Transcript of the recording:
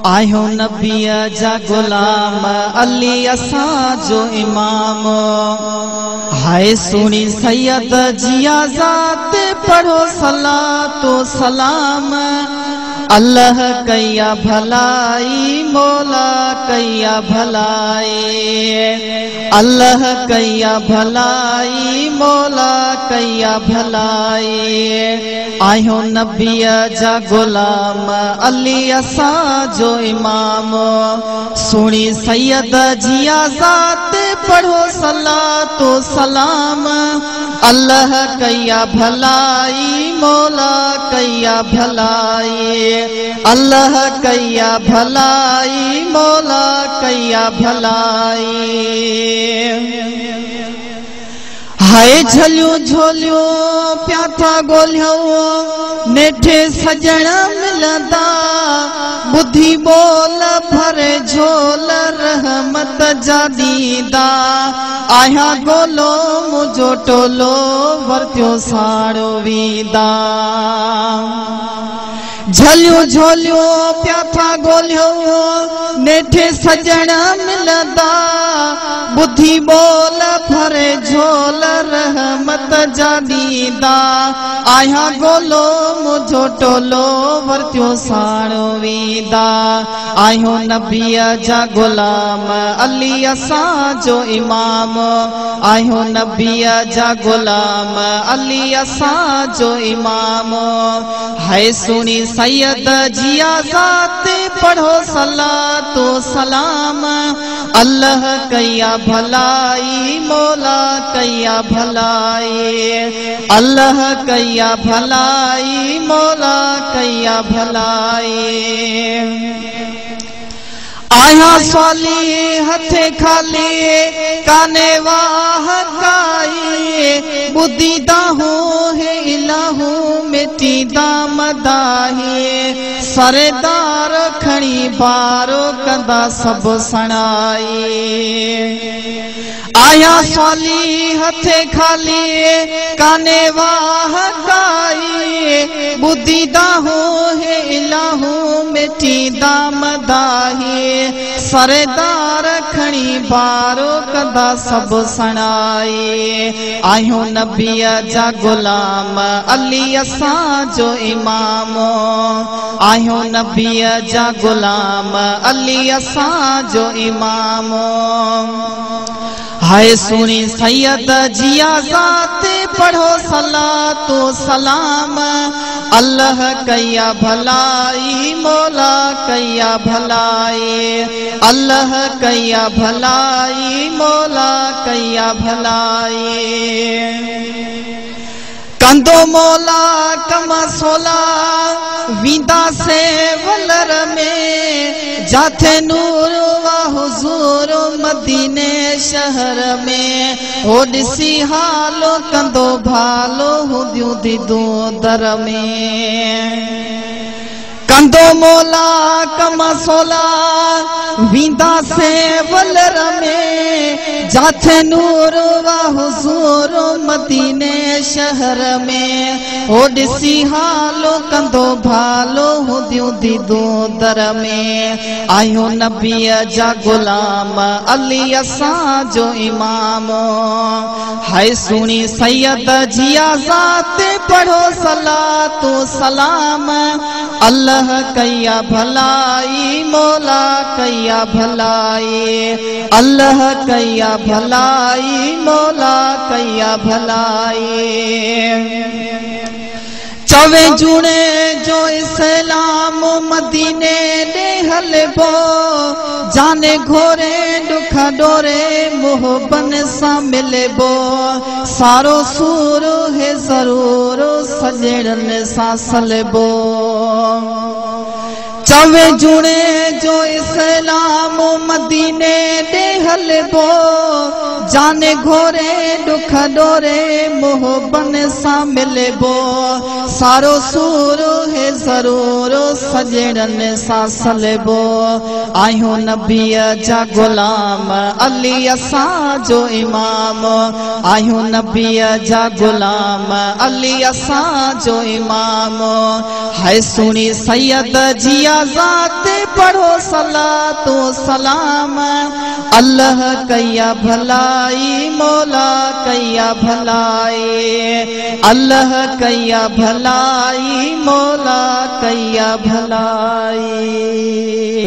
आयो नबीअ जा गुलाम अली असांजो इमाम। हाय सुनी सैयद जिया ज़ात पढ़ो सलातो सलाम। अल्लाह कैया भलाई मौला कैया भलाई। अल्लाह कैया भलाई मौला कैया भलाई। आयो नबीअ जा गुलाम अली असांजो इमाम। सुनी सैयद जिया ज़ात पढ़ो सलातो सलाम। अल्लाह कैया भलाई मौला कैया भलाई। अल्लाह कैया भलाई मौला कैया भलाई। हाय झलियो झोलियो प्याथा गोलियो नेठे सजण मिलंदा। बुद्धि बोल भरे झोल रहमत जा दीदा। आया गोलो मुझो टोलो वरत्यो साड़ो वीदा। झलियो झोलियो प्याथा गोलियो नेठे सजण मिलंदा। बुद्धि बोल भरे झोल रहमत जा दीदा। आया गोलो मुझो टोलो वरत्यो साड़ो वीदा। आयो नबीअ जा गुलाम अली असांजो इमाम। आयो नबीअ जा गुलाम अली असांजो इमाम। हाय सुनी सैयद जिया ज़ात पढ़ो सलातो सलाम। अल्लाह कैया भलाई मौला कैया भलाई। अल्लाह कैया भलाई मौला कैया भलाई। आया स्वाली हथे खाली काने वाह काई। बुद्धि दाहू है इलाहू मिटी दाम दाही। सरदार खणी बारो कंदा सब सणाई। आया स्वाली हथे खाली काने वाह काई। बुद्धि दाहू है इलाहू मिटी दाम दाही। सरदार खणी बारो कंदा सब सणाई। आयो नबीअ जा गुलाम अली असांजो इमाम। आयो नबीअ जा गुलाम अली असांजो इमाम। हाय सुनी सैयद जिया ज़ात पढ़ो सलातो सलाम। अल्लाह कैया भलाई मौला कैया भलाई। अल्लाह कैया भलाई मौला कैया भलाई। कंदो मौला कम सोला विदा से वलर में। जाथे नूर वा हुजूर मदीने शहर में। हो दिसी हालो कंदो भालो हुदियूं दीदू दर में। कंदो मौला कम सोला विदा से वलर में। जाथे नूर वा हुजूर मदीने शहर में। हो दिसी हालो कंदो भालो हुदियूं दीदू दर में। आयो नबीअ जा गुलाम अली असांजो इमाम। हाय सुनी सैयद जिया ज़ात पढ़ो सलातो सलाम। अल्लाह कैया भलाई मौला कैया भलाई। अल्लाह कैया भलाई मौला कैया भलाई। चवे जुड़े जो इस्लाम मदीने दे हलबो। जाने घोरे दुख डोरे मोहबन सा मिलबो। सारो सूर है जरूर सजड़न सा सलबो। चवे जुड़े जो इस्लाम मदीने दे हलबो। जाने घोरे दुख डोरे मोहबन सा मिलबो सारो सूर है जरूर सजड़न सा सलबो आहियूं नबीअ जा गुलाम अली असां जो इमाम आहियूं नबीअ जा गुलाम अली असां जो इमाम है सुनी सैयद जी आज़ाद पढ़ो सलातो सलाम अल्लाह कैया भलाई मौला कैया भलाई अल्लाह कैया भलाई मौला कैया भलाई।